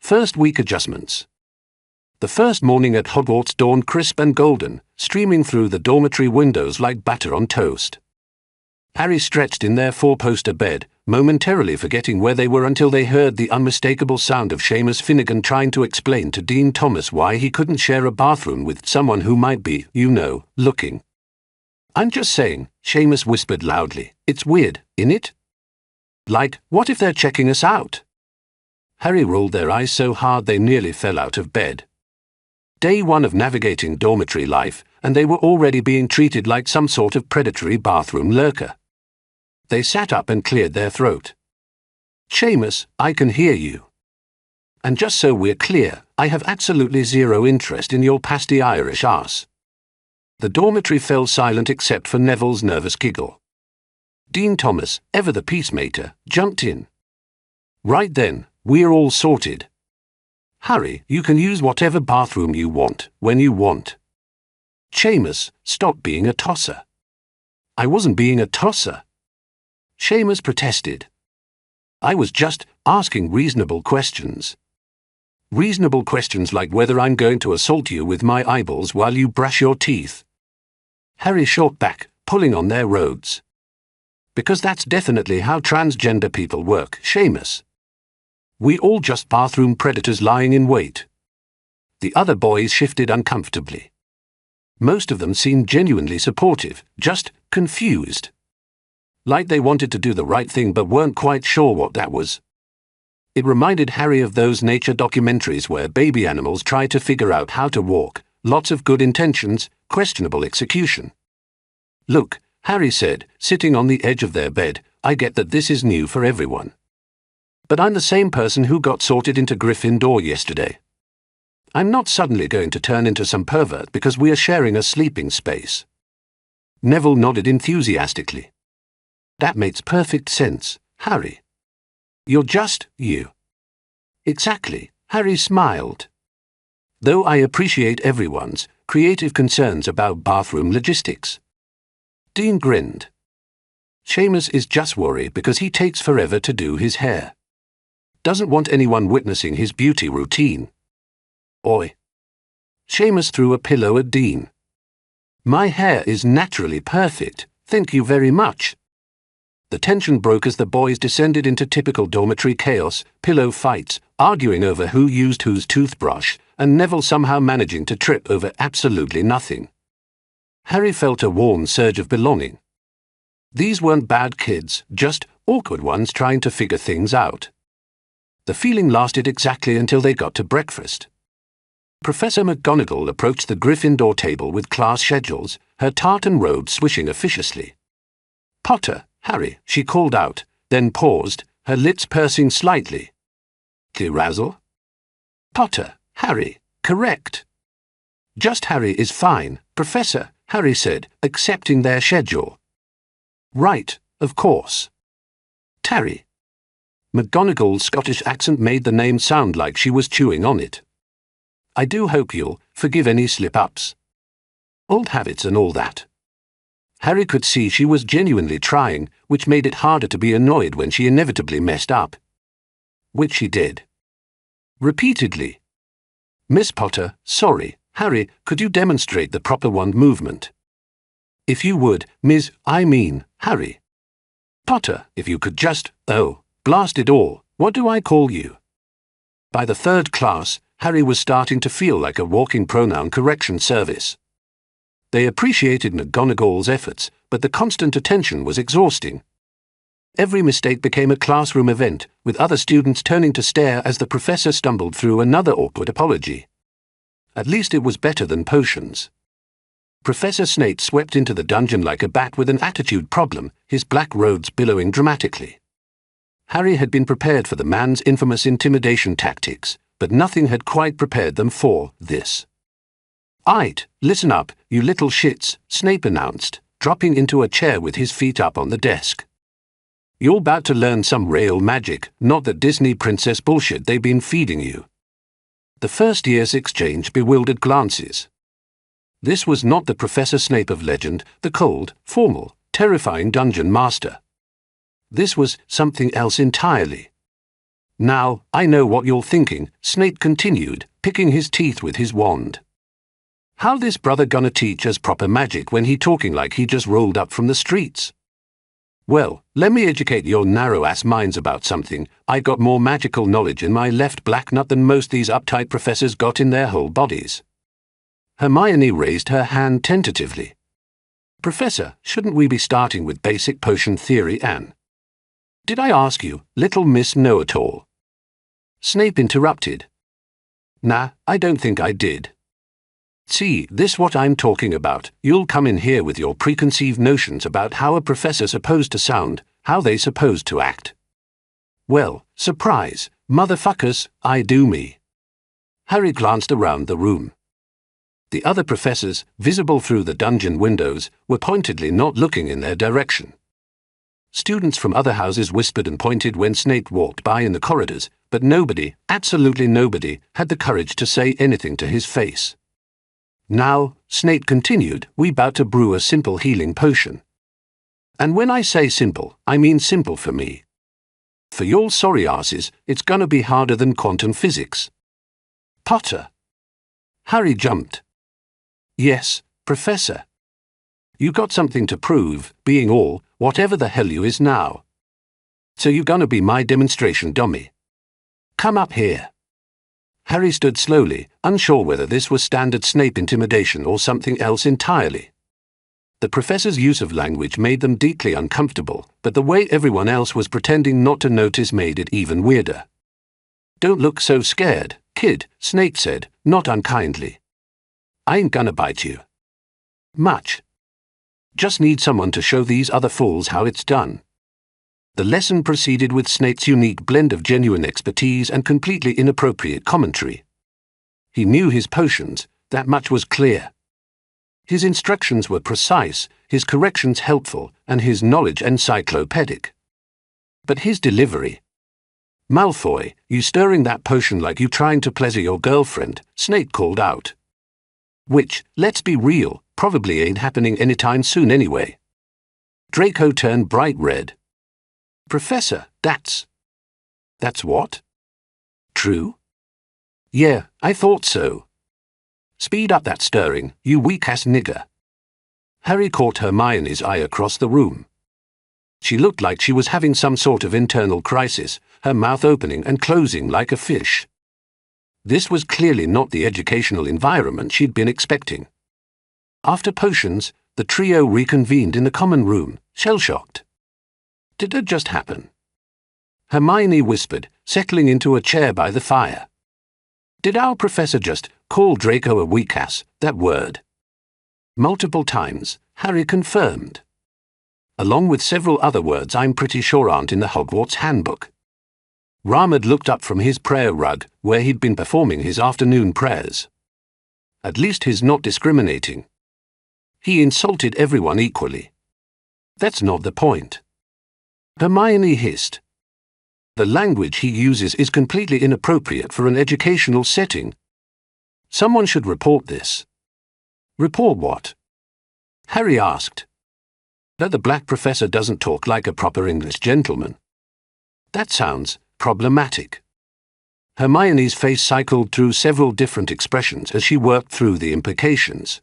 First week adjustments. The first morning at Hogwarts dawned crisp and golden, streaming through the dormitory windows like batter on toast. Harry stretched in their four-poster bed, momentarily forgetting where they were until they heard the unmistakable sound of Seamus Finnegan trying to explain to Dean Thomas why he couldn't share a bathroom with someone who might be, looking. "I'm just saying," Seamus whispered loudly. "It's weird, innit? Like, what if they're checking us out?" Harry rolled their eyes so hard they nearly fell out of bed. Day one of navigating dormitory life, and they were already being treated like some sort of predatory bathroom lurker. They sat up and cleared their throat. "Seamus, I can hear you. And just so we're clear, I have absolutely zero interest in your pasty Irish arse." The dormitory fell silent except for Neville's nervous giggle. Dean Thomas, ever the peacemaker, jumped in. "Right then, we're all sorted. Harry, you can use whatever bathroom you want, when you want. Seamus, stop being a tosser." "I wasn't being a tosser." Seamus protested. "I was just asking reasonable questions. Reasonable questions like whether I'm going to assault you with my eyeballs while you brush your teeth." Harry shot back, pulling on their robes. "Because that's definitely how transgender people work, Seamus. We all just bathroom predators lying in wait." The other boys shifted uncomfortably. Most of them seemed genuinely supportive, just confused. Like they wanted to do the right thing but weren't quite sure what that was. It reminded Harry of those nature documentaries where baby animals try to figure out how to walk, lots of good intentions, questionable execution. "Look," Harry said, sitting on the edge of their bed, "I get that this is new for everyone. But I'm the same person who got sorted into Gryffindor yesterday. I'm not suddenly going to turn into some pervert because we are sharing a sleeping space." Neville nodded enthusiastically. "That makes perfect sense, Harry. You're just you." "Exactly," Harry smiled. "Though I appreciate everyone's creative concerns about bathroom logistics." Dean grinned. "Seamus is just worried because he takes forever to do his hair. Doesn't want anyone witnessing his beauty routine." "Oi." Seamus threw a pillow at Dean. "My hair is naturally perfect, thank you very much." The tension broke as the boys descended into typical dormitory chaos, pillow fights, arguing over who used whose toothbrush, and Neville somehow managing to trip over absolutely nothing. Harry felt a warm surge of belonging. These weren't bad kids, just awkward ones trying to figure things out. The feeling lasted exactly until they got to breakfast. Professor McGonagall approached the Gryffindor table with class schedules, her tartan robe swishing officiously. "Potter, Harry," she called out, then paused, her lips pursing slightly. "Razzle?" "Potter, Harry, correct." "Just Harry is fine, Professor," Harry said, accepting their schedule. "Right, of course." "Tarry." McGonagall's Scottish accent made the name sound like she was chewing on it. "I do hope you'll forgive any slip-ups. Old habits and all that." Harry could see she was genuinely trying, which made it harder to be annoyed when she inevitably messed up. Which she did. Repeatedly. "Miss Potter, sorry, Harry, could you demonstrate the proper wand movement?" "If you would, Harry." "Potter, if you could just, blast it all, what do I call you?" By the third class, Harry was starting to feel like a walking pronoun correction service. They appreciated McGonagall's efforts, but the constant attention was exhausting. Every mistake became a classroom event, with other students turning to stare as the professor stumbled through another awkward apology. At least it was better than potions. Professor Snape swept into the dungeon like a bat with an attitude problem, his black robes billowing dramatically. Harry had been prepared for the man's infamous intimidation tactics, but nothing had quite prepared them for this. "Aight, listen up, you little shits," Snape announced, dropping into a chair with his feet up on the desk. "You're about to learn some real magic, not the Disney princess bullshit they've been feeding you." The first years exchanged bewildered glances. This was not the Professor Snape of legend, the cold, formal, terrifying dungeon master. This was something else entirely. Now, I know what you're thinking, Snape continued, picking his teeth with his wand. How this brother gonna teach us proper magic when he talking like he just rolled up from the streets? Well, let me educate your narrow-ass minds about something. I got more magical knowledge in my left black nut than most these uptight professors got in their whole bodies. Hermione raised her hand tentatively. Professor, shouldn't we be starting with basic potion theory, Anne? Did I ask you, little Miss Know-it-all? Snape interrupted. Nah, I don't think I did. See, this what I'm talking about. You'll come in here with your preconceived notions about how a professor's supposed to sound, how they supposed to act. Well, surprise, motherfuckers, I do me. Harry glanced around the room. The other professors, visible through the dungeon windows, were pointedly not looking in their direction. Students from other houses whispered and pointed when Snape walked by in the corridors, but nobody, absolutely nobody, had the courage to say anything to his face. Now, Snape continued, we bout to brew a simple healing potion. And when I say simple, I mean simple for me. For your sorry asses, it's gonna be harder than quantum physics. Potter. Harry jumped. Yes, Professor. You got something to prove, being all, whatever the hell you is now. So you gonna be my demonstration dummy. Come up here. Harry stood slowly, unsure whether this was standard Snape intimidation or something else entirely. The professor's use of language made them deeply uncomfortable, but the way everyone else was pretending not to notice made it even weirder. Don't look so scared, kid, Snape said, not unkindly. I ain't gonna bite you. Much. Just need someone to show these other fools how it's done. The lesson proceeded with Snape's unique blend of genuine expertise and completely inappropriate commentary. He knew his potions, that much was clear. His instructions were precise, his corrections helpful, and his knowledge encyclopedic. But his delivery... Malfoy, you stirring that potion like you trying to pleasure your girlfriend, Snape called out. Which, let's be real, probably ain't happening anytime soon anyway. Draco turned bright red. Professor, that's what? True? Yeah, I thought so. Speed up that stirring, you weak-ass nigger. Harry caught Hermione's eye across the room. She looked like she was having some sort of internal crisis, her mouth opening and closing like a fish. This was clearly not the educational environment she'd been expecting. After potions, the trio reconvened in the common room, shell-shocked. Did it just happen? Hermione whispered, settling into a chair by the fire. Did our professor just call Draco a weak-ass, that word? Multiple times, Harry confirmed. Along with several other words I'm pretty sure aren't in the Hogwarts handbook. Ramad looked up from his prayer rug, where he'd been performing his afternoon prayers. At least he's not discriminating. He insulted everyone equally. That's not the point. Hermione hissed. The language he uses is completely inappropriate for an educational setting. Someone should report this. Report what? Harry asked. That the black professor doesn't talk like a proper English gentleman. That sounds problematic. Hermione's face cycled through several different expressions as she worked through the implications.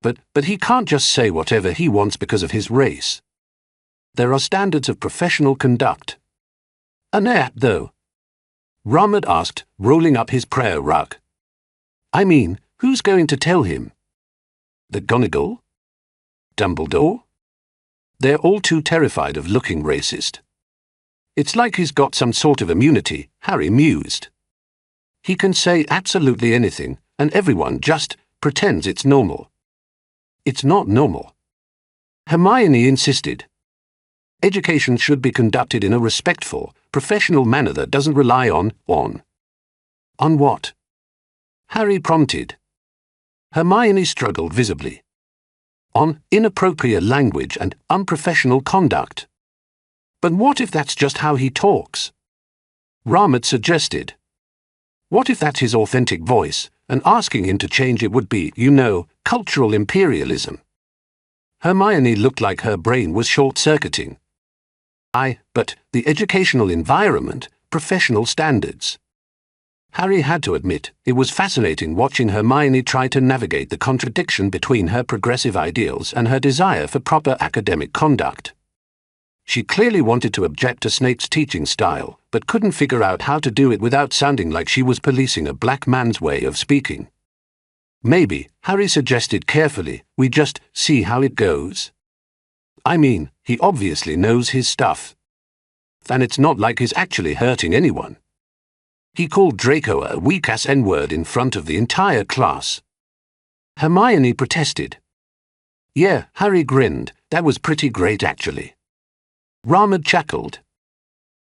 But he can't just say whatever he wants because of his race. There are standards of professional conduct. An app, though? Ramad asked, rolling up his prayer rug. I mean, who's going to tell him? The McGonagall? Dumbledore? They're all too terrified of looking racist. It's like he's got some sort of immunity, Harry mused. He can say absolutely anything, and everyone just pretends it's normal. It's not normal. Hermione insisted. Education should be conducted in a respectful, professional manner that doesn't rely on what? Harry prompted. Hermione struggled visibly. On inappropriate language and unprofessional conduct. But what if that's just how he talks? Ramad suggested. What if that's his authentic voice, and asking him to change it would be, cultural imperialism? Hermione looked like her brain was short-circuiting. But the educational environment, professional standards. Harry had to admit it was fascinating watching Hermione try to navigate the contradiction between her progressive ideals and her desire for proper academic conduct. She clearly wanted to object to Snape's teaching style, but couldn't figure out how to do it without sounding like she was policing a black man's way of speaking. Maybe, Harry suggested carefully, we just see how it goes. I mean, he obviously knows his stuff. And it's not like he's actually hurting anyone. He called Draco a weak-ass N-word in front of the entire class. Hermione protested. Yeah, Harry grinned. That was pretty great, actually. Ramad chuckled.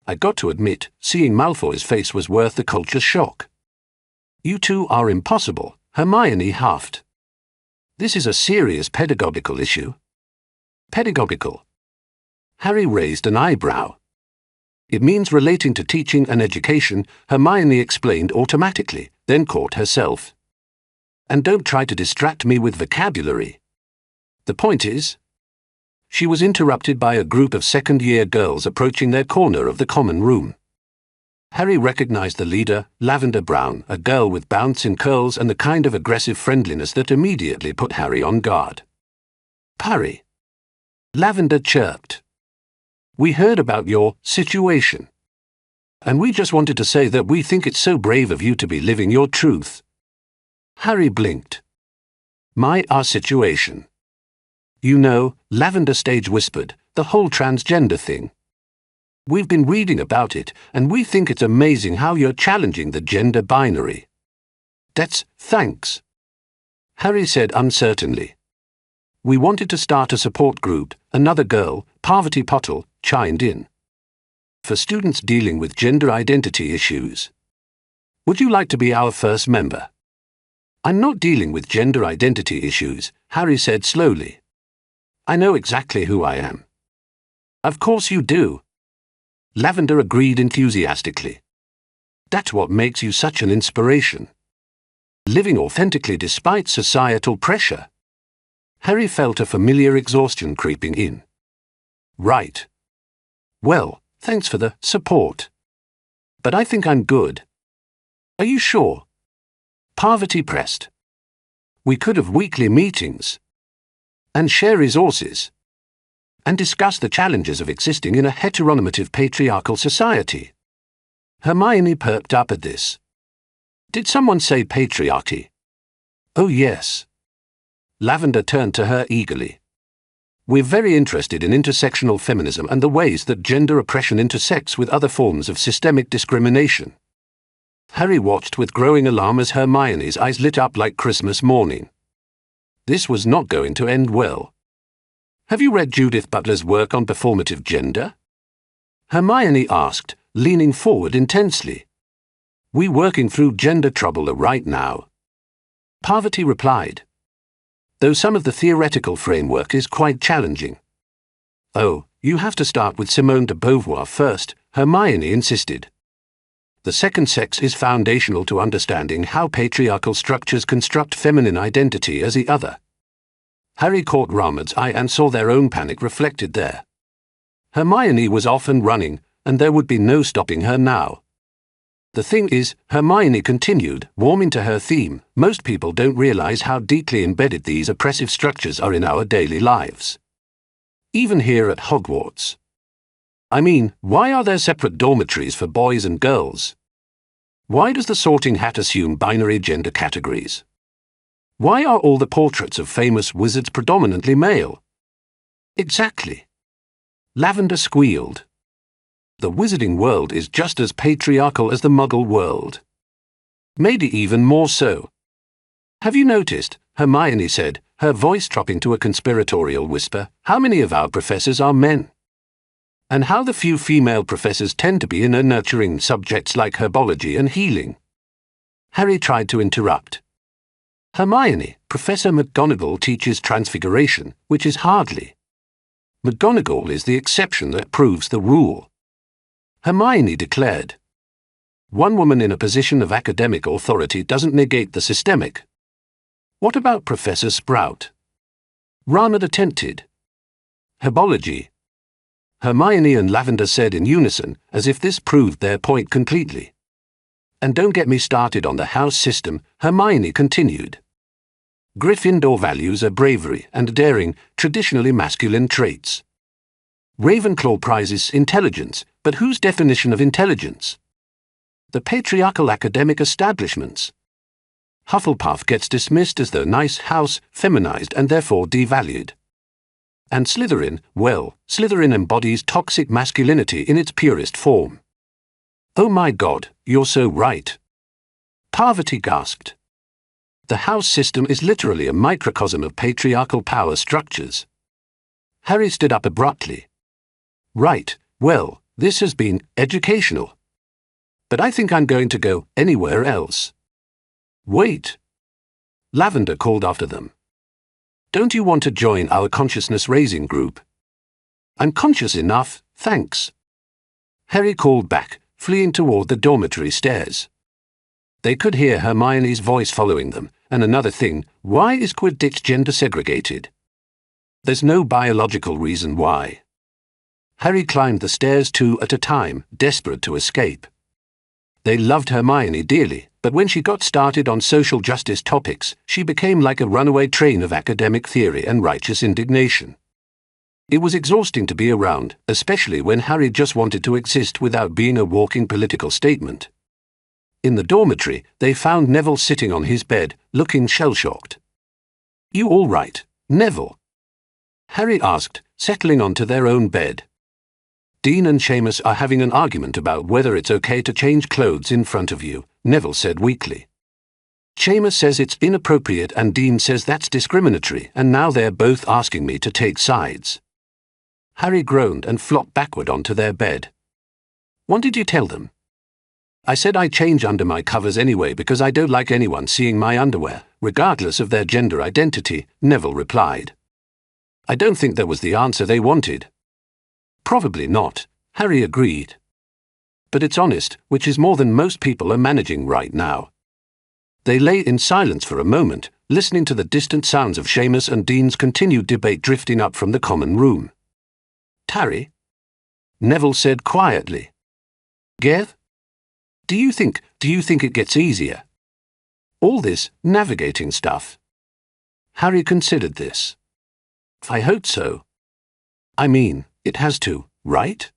I got to admit, seeing Malfoy's face was worth the culture shock. You two are impossible, Hermione huffed. This is a serious pedagogical issue. Pedagogical. Harry raised an eyebrow. It means relating to teaching and education, Hermione explained automatically, then caught herself. And don't try to distract me with vocabulary. The point is... She was interrupted by a group of second-year girls approaching their corner of the common room. Harry recognized the leader, Lavender Brown, a girl with bouncing curls and the kind of aggressive friendliness that immediately put Harry on guard. Parry. Lavender chirped. We heard about your situation. And we just wanted to say that we think it's so brave of you to be living your truth. Harry blinked. Our situation. You know, Lavender stage whispered, the whole transgender thing. We've been reading about it, and we think it's amazing how you're challenging the gender binary. That's thanks. Harry said uncertainly. We wanted to start a support group, another girl, Parvati Patil, chimed in. For students dealing with gender identity issues. Would you like to be our first member? I'm not dealing with gender identity issues, Harry said slowly. I know exactly who I am. Of course you do. Lavender agreed enthusiastically. That's what makes you such an inspiration. Living authentically despite societal pressure. Harry felt a familiar exhaustion creeping in. Right. Well, thanks for the support. But I think I'm good. Are you sure? Parvati pressed. We could have weekly meetings. And share resources. And discuss the challenges of existing in a heteronormative patriarchal society. Hermione perked up at this. Did someone say patriarchy? Oh yes. Lavender turned to her eagerly. We're very interested in intersectional feminism and the ways that gender oppression intersects with other forms of systemic discrimination. Harry watched with growing alarm as Hermione's eyes lit up like Christmas morning. This was not going to end well. Have you read Judith Butler's work on performative gender? Hermione asked, leaning forward intensely. We're working through gender trouble right now. Parvati replied. Though some of the theoretical framework is quite challenging. Oh, you have to start with Simone de Beauvoir first, Hermione insisted. The second sex is foundational to understanding how patriarchal structures construct feminine identity as the other. Harry caught Ramad's eye and saw their own panic reflected there. Hermione was off and running, and there would be no stopping her now. The thing is, Hermione continued, warming to her theme, most people don't realize how deeply embedded these oppressive structures are in our daily lives. Even here at Hogwarts. I mean, why are there separate dormitories for boys and girls? Why does the Sorting Hat assume binary gender categories? Why are all the portraits of famous wizards predominantly male? Exactly. Lavender squealed. The wizarding world is just as patriarchal as the Muggle world. Maybe even more so. Have you noticed, Hermione said, her voice dropping to a conspiratorial whisper, how many of our professors are men? And how the few female professors tend to be in nurturing subjects like herbology and healing. Harry tried to interrupt. Hermione, Professor McGonagall teaches transfiguration, which is hardly. McGonagall is the exception that proves the rule. Hermione declared. One woman in a position of academic authority doesn't negate the systemic. What about Professor Sprout? Ramad attempted. Herbology. Hermione and Lavender said in unison, as if this proved their point completely. And don't get me started on the house system, Hermione continued. Gryffindor values are bravery and daring, traditionally masculine traits. Ravenclaw prizes intelligence, but whose definition of intelligence? The patriarchal academic establishments. Hufflepuff gets dismissed as the nice house, feminized and therefore devalued. And Slytherin, well, Slytherin embodies toxic masculinity in its purest form. Oh my God, you're so right. Parvati gasped. The house system is literally a microcosm of patriarchal power structures. Harry stood up abruptly. Right, well, this has been educational. But I think I'm going to go anywhere else. Wait. Lavender called after them. Don't you want to join our consciousness-raising group? I'm conscious enough, thanks. Harry called back, fleeing toward the dormitory stairs. They could hear Hermione's voice following them, and another thing, why is Quidditch gender segregated? There's no biological reason why. Harry climbed the stairs 2 at a time, desperate to escape. They loved Hermione dearly, but when she got started on social justice topics, she became like a runaway train of academic theory and righteous indignation. It was exhausting to be around, especially when Harry just wanted to exist without being a walking political statement. In the dormitory, they found Neville sitting on his bed, looking shell-shocked. You all right, Neville? Harry asked, settling onto their own bed. Dean and Seamus are having an argument about whether it's okay to change clothes in front of you, Neville said weakly. Seamus says it's inappropriate and Dean says that's discriminatory, and now they're both asking me to take sides. Harry groaned and flopped backward onto their bed. What did you tell them? I said I change under my covers anyway because I don't like anyone seeing my underwear, regardless of their gender identity, Neville replied. I don't think that was the answer they wanted. Probably not, Harry agreed. But it's honest, which is more than most people are managing right now. They lay in silence for a moment, listening to the distant sounds of Seamus and Dean's continued debate drifting up from the common room. Tarry? Neville said quietly. Gev? Do you think it gets easier? All this navigating stuff. Harry considered this. I hope so. I mean, it has to, right?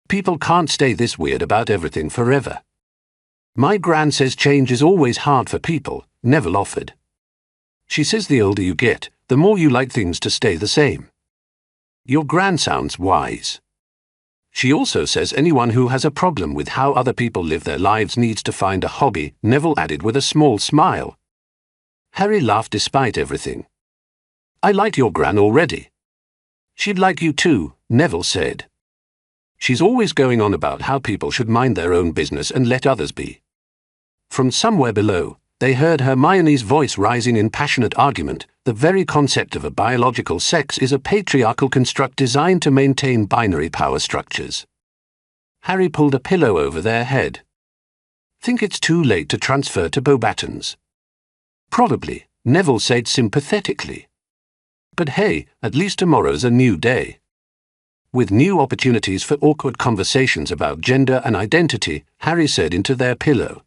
People can't stay this weird about everything forever. My gran says change is always hard for people, Neville offered. She says the older you get, the more you like things to stay the same. Your gran sounds wise. She also says anyone who has a problem with how other people live their lives needs to find a hobby, Neville added with a small smile. Harry laughed despite everything. I like your gran already. She'd like you too, Neville said. She's always going on about how people should mind their own business and let others be. From somewhere below, they heard Hermione's voice rising in passionate argument. The very concept of a biological sex is a patriarchal construct designed to maintain binary power structures. Harry pulled a pillow over their head. Think it's too late to transfer to Beauxbatons? Probably, Neville said sympathetically. But hey, at least tomorrow's a new day. With new opportunities for awkward conversations about gender and identity, Harry said into their pillow.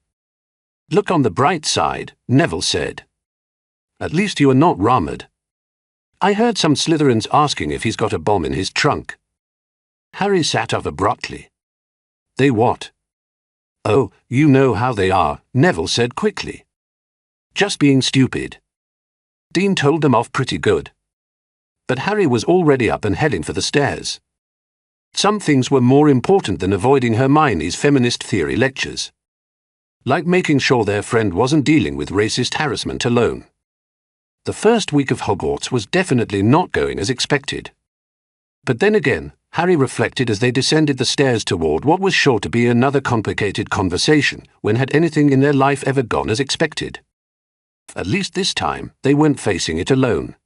Look on the bright side, Neville said. At least you are not Ramad. I heard some Slytherins asking if he's got a bomb in his trunk. Harry sat up abruptly. They what? Oh, you know how they are, Neville said quickly. Just being stupid. Dean told them off pretty good. But Harry was already up and heading for the stairs. Some things were more important than avoiding Hermione's feminist theory lectures. Like making sure their friend wasn't dealing with racist harassment alone. The first week of Hogwarts was definitely not going as expected. But then again, Harry reflected as they descended the stairs toward what was sure to be another complicated conversation. When had anything in their life ever gone as expected? At least this time, they weren't facing it alone.